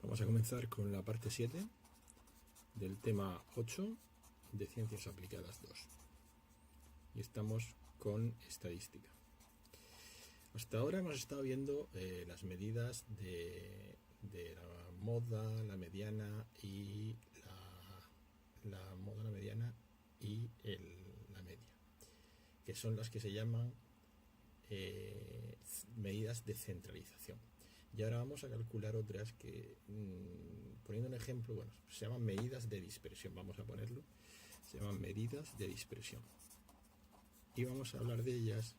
Vamos a comenzar con la parte 7 del tema 8 de Ciencias Aplicadas 2. Y estamos con estadística. Hasta ahora hemos estado viendo las medidas de la moda, la mediana y la moda, la mediana y la media, que son las que se llaman medidas de centralización. Y ahora vamos a calcular otras que, poniendo un ejemplo, bueno, se llaman medidas de dispersión, vamos a ponerlo, se llaman medidas de dispersión. Y vamos a hablar de ellas,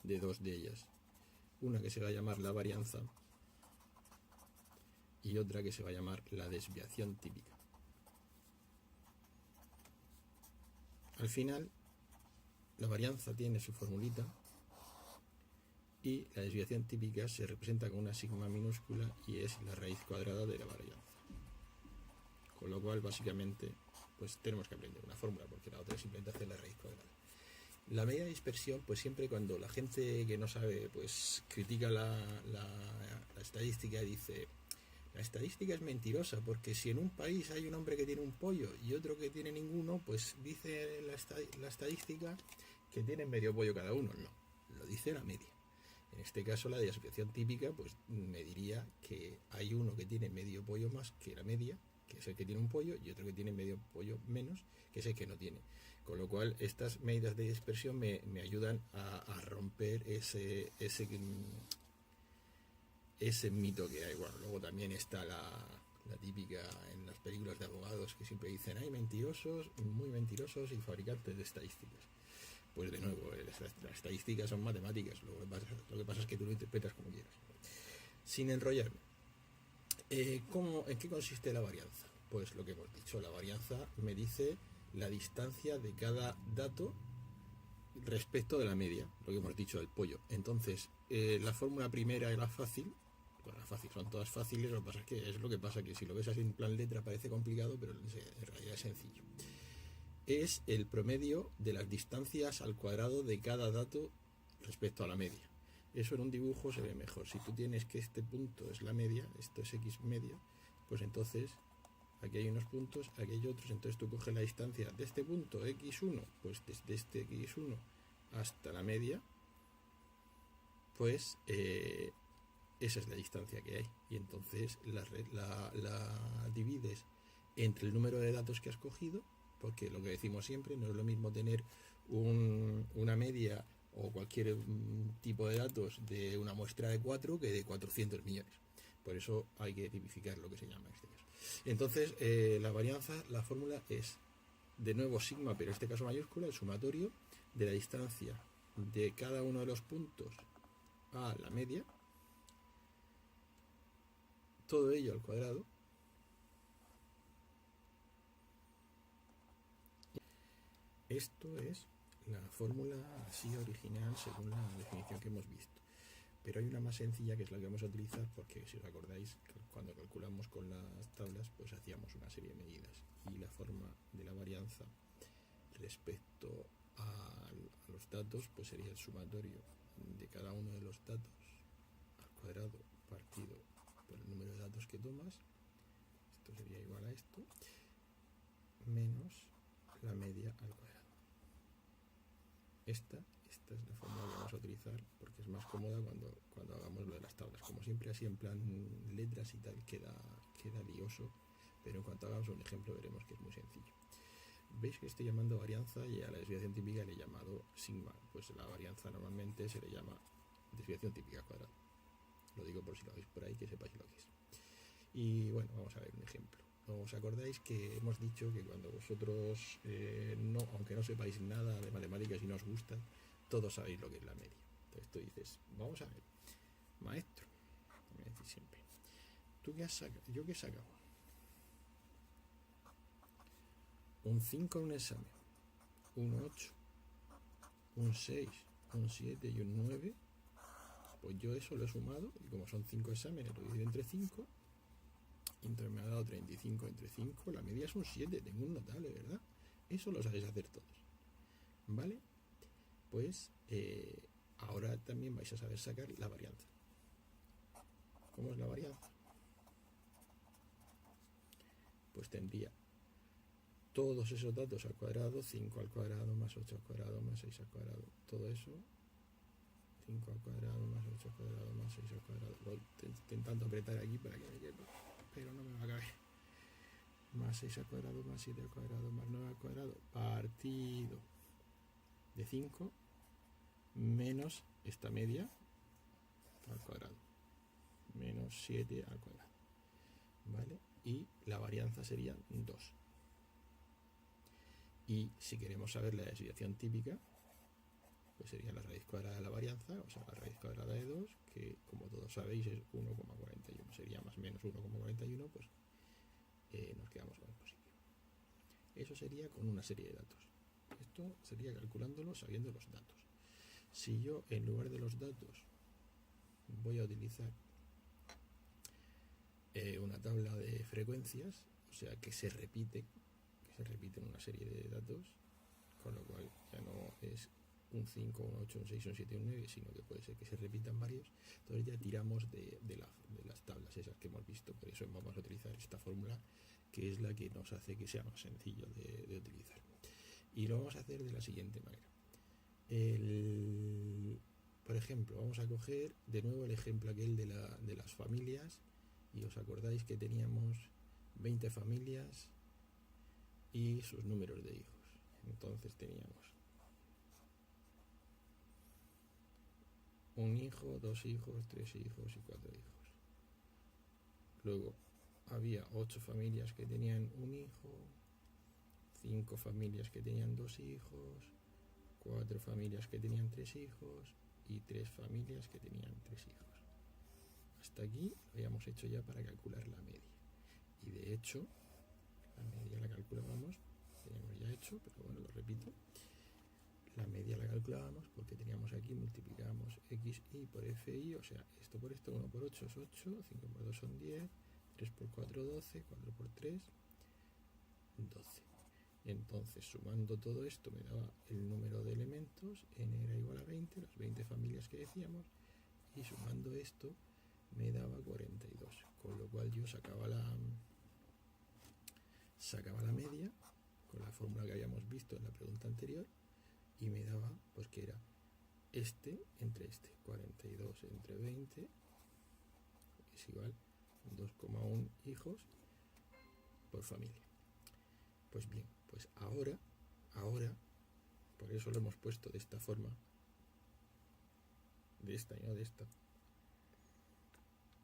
de dos de ellas. Una que se va a llamar la varianza y otra que se va a llamar la desviación típica. Al final, la varianza tiene su formulita y la desviación típica se representa con una sigma minúscula y es la raíz cuadrada de la varianza. Con lo cual, básicamente, pues tenemos que aprender una fórmula, porque la otra es simplemente hacer la raíz cuadrada. La medida de dispersión, pues siempre cuando la gente que no sabe, pues critica la estadística, dice: la estadística es mentirosa, porque si en un país hay un hombre que tiene un pollo y otro que tiene ninguno, pues dice la estadística que tienen medio pollo cada uno. No, lo dice la media. En este caso, la desviación típica, pues me diría que hay uno que tiene medio pollo más que la media, que es el que tiene un pollo, y otro que tiene medio pollo menos, que es el que no tiene. Con lo cual, estas medidas de dispersión me ayudan a romper ese mito que hay. Bueno, luego también está la típica en las películas de abogados que siempre dicen: hay mentirosos, muy mentirosos y fabricantes de estadísticas. Pues de nuevo, las estadísticas son matemáticas, lo que pasa es que tú lo interpretas como quieras. Sin enrollarme, ¿en qué consiste la varianza? Pues lo que hemos dicho, la varianza me dice la distancia de cada dato respecto de la media, lo que hemos dicho del pollo. Entonces, la fórmula primera era fácil. Bueno, fácil, son todas fáciles, lo que pasa es que pasa que si lo ves así en plan letra parece complicado, pero en realidad es sencillo. Es el promedio de las distancias al cuadrado de cada dato respecto a la media. Eso en un dibujo se ve mejor. Si tú tienes que este punto es la media, esto es x media, pues entonces aquí hay unos puntos, aquí hay otros, entonces tú coges la distancia de este punto x1, pues desde este x1 hasta la media, pues esa es la distancia que hay. Y entonces la divides entre el número de datos que has cogido, porque lo que decimos siempre, no es lo mismo tener una media o cualquier tipo de datos de una muestra de 4 que de 400 millones. Por eso hay que tipificar lo que se llama en este caso. Entonces, la varianza, la fórmula es, de nuevo, sigma, pero en este caso mayúscula, el sumatorio de la distancia de cada uno de los puntos a la media, todo ello al cuadrado. Esto es la fórmula así original según la definición que hemos visto. Pero hay una más sencilla que es la que vamos a utilizar, porque si os acordáis, cuando calculamos con las tablas, pues hacíamos una serie de medidas. Y la forma de la varianza respecto a los datos, pues sería el sumatorio de cada uno de los datos al cuadrado partido por el número de datos que tomas. Esto sería igual a esto, menos la media al cuadrado. Esta es la fórmula que vamos a utilizar porque es más cómoda cuando hagamos lo de las tablas. Como siempre, así en plan letras y tal, queda lioso, pero en cuanto hagamos un ejemplo veremos que es muy sencillo. Veis que estoy llamando varianza y a la desviación típica le he llamado sigma. Pues la varianza normalmente se le llama desviación típica cuadrada. Lo digo por si lo veis por ahí, que sepáis lo que es. Y bueno, vamos a ver un ejemplo. ¿Os acordáis que hemos dicho que cuando vosotros, aunque no sepáis nada de matemáticas y no os gusta, todos sabéis lo que es la media? Entonces tú dices: vamos a ver, maestro, me decís siempre, ¿tú qué has sacado? ¿Yo qué he sacado? Un 5 en un examen, un 8, un 6, un 7 y un 9. Pues yo eso lo he sumado, y como son 5 exámenes, lo divido entre 5. Y entonces me ha dado 35 entre 5, la media es un 7, tengo un notable, ¿verdad? Eso lo sabéis hacer todos, ¿vale? Pues ahora también vais a saber sacar la varianza. ¿Cómo es la varianza? Pues tendría todos esos datos al cuadrado, 5 al cuadrado más 8 al cuadrado más 6 al cuadrado, todo eso, 5 al cuadrado más 8 al cuadrado más 6 al cuadrado. Voy intentando apretar aquí para que me quepa, pero no me va a caber. Más 6 al cuadrado más 7 al cuadrado más 9 al cuadrado partido de 5 menos esta media al cuadrado, menos 7 al cuadrado, ¿vale? Y la varianza sería 2. Y si queremos saber la desviación típica, pues sería la raíz cuadrada de la varianza, o sea, la raíz cuadrada de 2, que como todos sabéis es 1,41. Sería más o menos 1,41, pues nos quedamos con el positivo. Eso sería con una serie de datos. Esto sería calculándolo sabiendo los datos. Si yo en lugar de los datos voy a utilizar una tabla de frecuencias, o sea que se repiten una serie de datos, con lo cual ya no es un 5, un 8, un 6, un 7, un 9, sino que puede ser que se repitan varios. Entonces ya tiramos de las tablas esas que hemos visto. Por eso vamos a utilizar esta fórmula, que es la que nos hace que sea más sencillo de utilizar. Y lo vamos a hacer de la siguiente manera. Por ejemplo, vamos a coger de nuevo el ejemplo aquel de las familias, y os acordáis que teníamos 20 familias y sus números de hijos. Entonces teníamos un hijo, 2 hijos, 3 hijos y 4 hijos. Luego había 8 familias que tenían un hijo, 5 familias que tenían 2 hijos, 4 familias que tenían 3 hijos y 3 familias que tenían 3 hijos. Hasta aquí lo habíamos hecho ya para calcular la media. Y de hecho, la media la calculábamos, teníamos ya hecho, pero bueno, lo repito. La media la calculábamos porque teníamos aquí, multiplicábamos xi por fi, o sea, esto por esto, 1 por 8 es 8, 5 por 2 son 10, 3 por 4 12, 4 por 3 12. Entonces, sumando todo esto me daba el número de elementos, n era igual a 20, las 20 familias que decíamos, y sumando esto me daba 42, con lo cual yo sacaba la media con la fórmula que habíamos visto en la pregunta anterior, y me daba pues que era este entre este, 42 entre 20 es igual a 2,1 hijos por familia. Pues bien, pues ahora, por eso lo hemos puesto de esta forma, de esta y no de esta.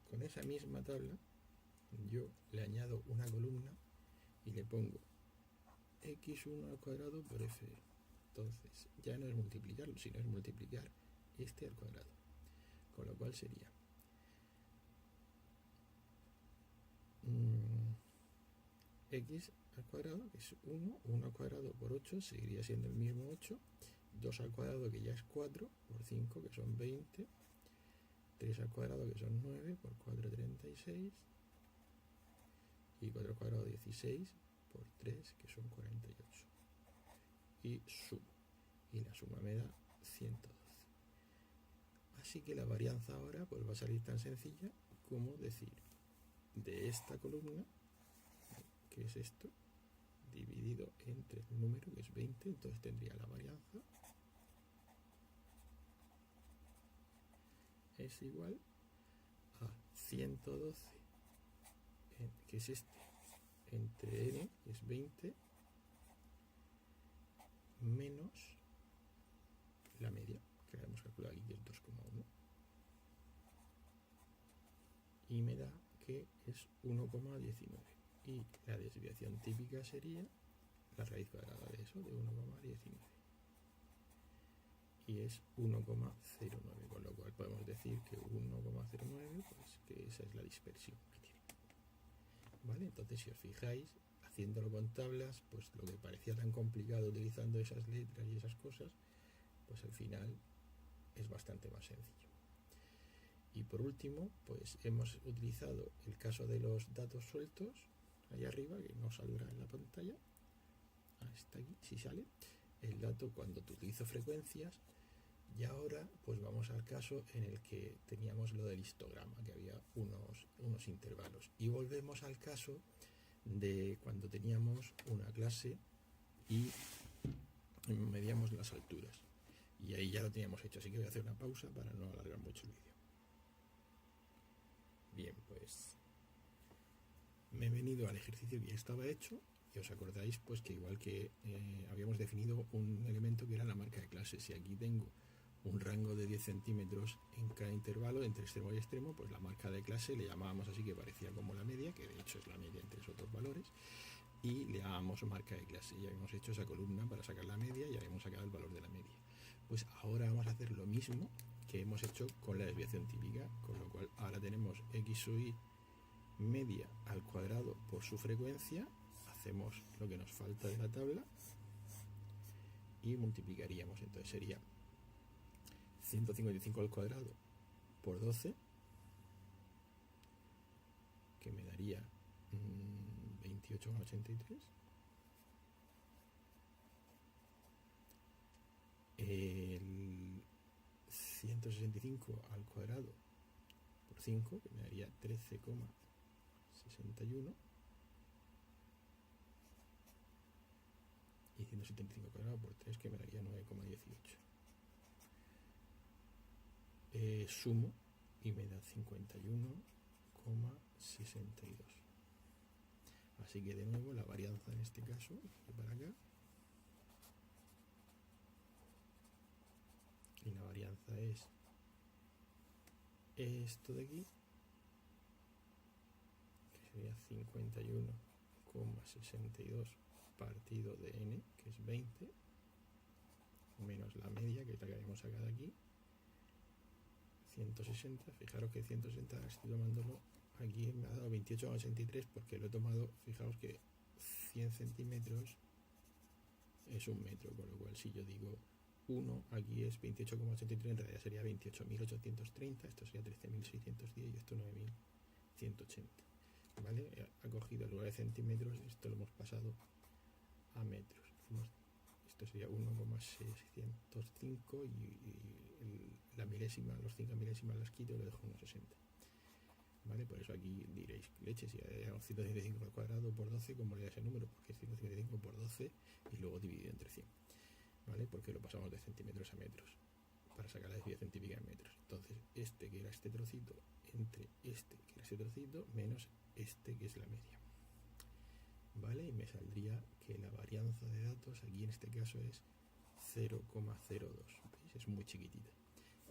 Con esa misma tabla yo le añado una columna y le pongo x1 al cuadrado por f. Entonces ya no es multiplicarlo, sino es multiplicar este al cuadrado, con lo cual sería x al cuadrado, que es 1 al cuadrado por 8, seguiría siendo el mismo 8, 2 al cuadrado, que ya es 4, por 5, que son 20, 3 al cuadrado, que son 9, por 4, 36, y 4 al cuadrado, 16, por 3, que son 48. Y sumo, y la suma me da 112. Así que la varianza ahora pues va a salir tan sencilla como decir de esta columna, que es esto, dividido entre el número, que es 20, entonces tendría la varianza es igual a 112, que es este, entre n, que es 20, menos la media, que la hemos calculado aquí, que es 2,1, y me da que es 1,19. Y la desviación típica sería la raíz cuadrada de eso, de 1,19. Y es 1,09, con lo cual podemos decir que 1,09, pues que esa es la dispersión que tiene. ¿Vale? Entonces, si os fijáis, haciéndolo con tablas, pues lo que parecía tan complicado utilizando esas letras y esas cosas, pues al final es bastante más sencillo. Y por último, pues hemos utilizado el caso de los datos sueltos, ahí arriba, que no saldrá en la pantalla, hasta aquí, si sale, el dato cuando utilizo frecuencias. Y ahora pues vamos al caso en el que teníamos lo del histograma, que había unos los intervalos. Y volvemos al caso de cuando teníamos una clase y medíamos las alturas. Y ahí ya lo teníamos hecho, así que voy a hacer una pausa para no alargar mucho el vídeo. Bien, pues me he venido al ejercicio que ya estaba hecho y os acordáis pues que igual que habíamos definido un elemento que era la marca de clase. Si aquí tengo un rango de 10 centímetros en cada intervalo entre extremo y extremo, pues la marca de clase le llamábamos así, que parecía como la media, que de hecho es la media entre esos otros valores, y le llamábamos marca de clase. Ya habíamos hecho esa columna para sacar la media y habíamos sacado el valor de la media. Pues ahora vamos a hacer lo mismo que hemos hecho con la desviación típica, con lo cual ahora tenemos x sub y media al cuadrado por su frecuencia, hacemos lo que nos falta de la tabla y multiplicaríamos, entonces sería 155 al cuadrado por 12, que me daría 28,83. El 165 al cuadrado por 5, que me daría 13,61. Y 175 al cuadrado por 3, que me daría 9,18. Sumo y me da 51,62. Así que de nuevo la varianza en este caso, de para acá, y la varianza es esto de aquí, que sería 51,62 partido de n, que es 20, menos la media, que es la que habíamos sacado aquí, 160. Fijaros que 160 estoy tomándolo aquí, me ha dado 28,83 porque lo he tomado, fijaos que 100 centímetros es un metro, con lo cual si yo digo 1, aquí es 28,83, en realidad sería 28.830, esto sería 13.610 y esto 9.180. ¿Vale? Ha cogido en lugar de centímetros, esto lo hemos pasado a metros. Esto sería 1,605 y la milésima, los 5 milésimas las quito y lo dejo en 1,60. ¿Vale? Por eso aquí diréis, leche, si hay 155 al cuadrado por 12, ¿cómo le da ese número? Porque es 155 por 12 y luego dividido entre 100. ¿Vale? Porque lo pasamos de centímetros a metros para sacar la desviación típica en metros. Entonces, este que era este trocito entre este que era este trocito menos este que es la media. ¿Vale? Y me saldría que la varianza de datos aquí en este caso es 0,02. ¿Veis? Es muy chiquitita.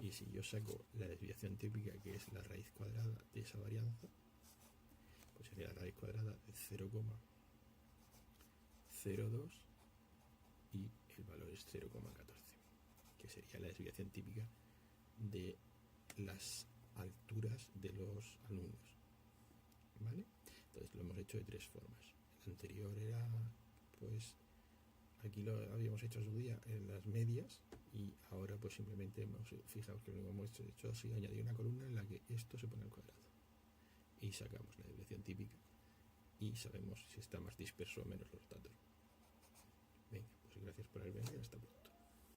Y si yo saco la desviación típica, que es la raíz cuadrada de esa varianza, pues sería la raíz cuadrada de 0,02 y el valor es 0,14, que sería la desviación típica de las alturas de los alumnos. ¿Vale? Entonces lo hemos hecho de tres formas. El anterior era, pues, aquí lo habíamos hecho en su día en las medias y ahora pues simplemente hemos fijado que lo que hemos hecho ha sido añadir una columna en la que esto se pone al cuadrado y sacamos la desviación típica y sabemos si está más disperso o menos los datos. Venga, pues gracias por haber venido, hasta pronto.